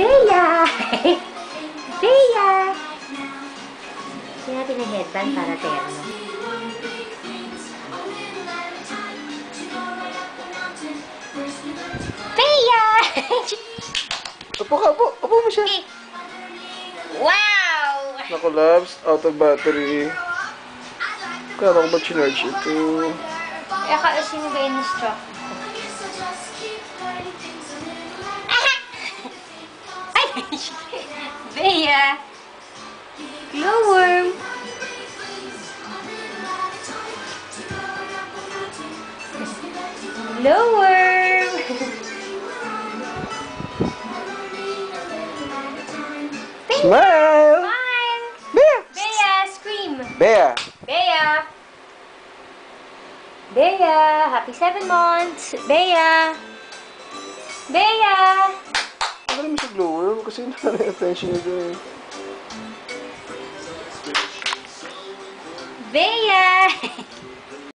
Bea! Bea! Kaya natin ang headband para terno. Bea! Upo ka, upo. Upo mo siya. Wow! Naku, out of battery. Kala ko ba chinarge ito? Sino ba yung na-stroke? Ay! Bea! Glowworm! Glowworm! Smile! Smile! Bea! Bea! Scream! Bea! Bea! Bea! Happy 7 months! Bea! Bea! Ano mo sa glowworm? Kasi na-attention niya dyan eh. Bea!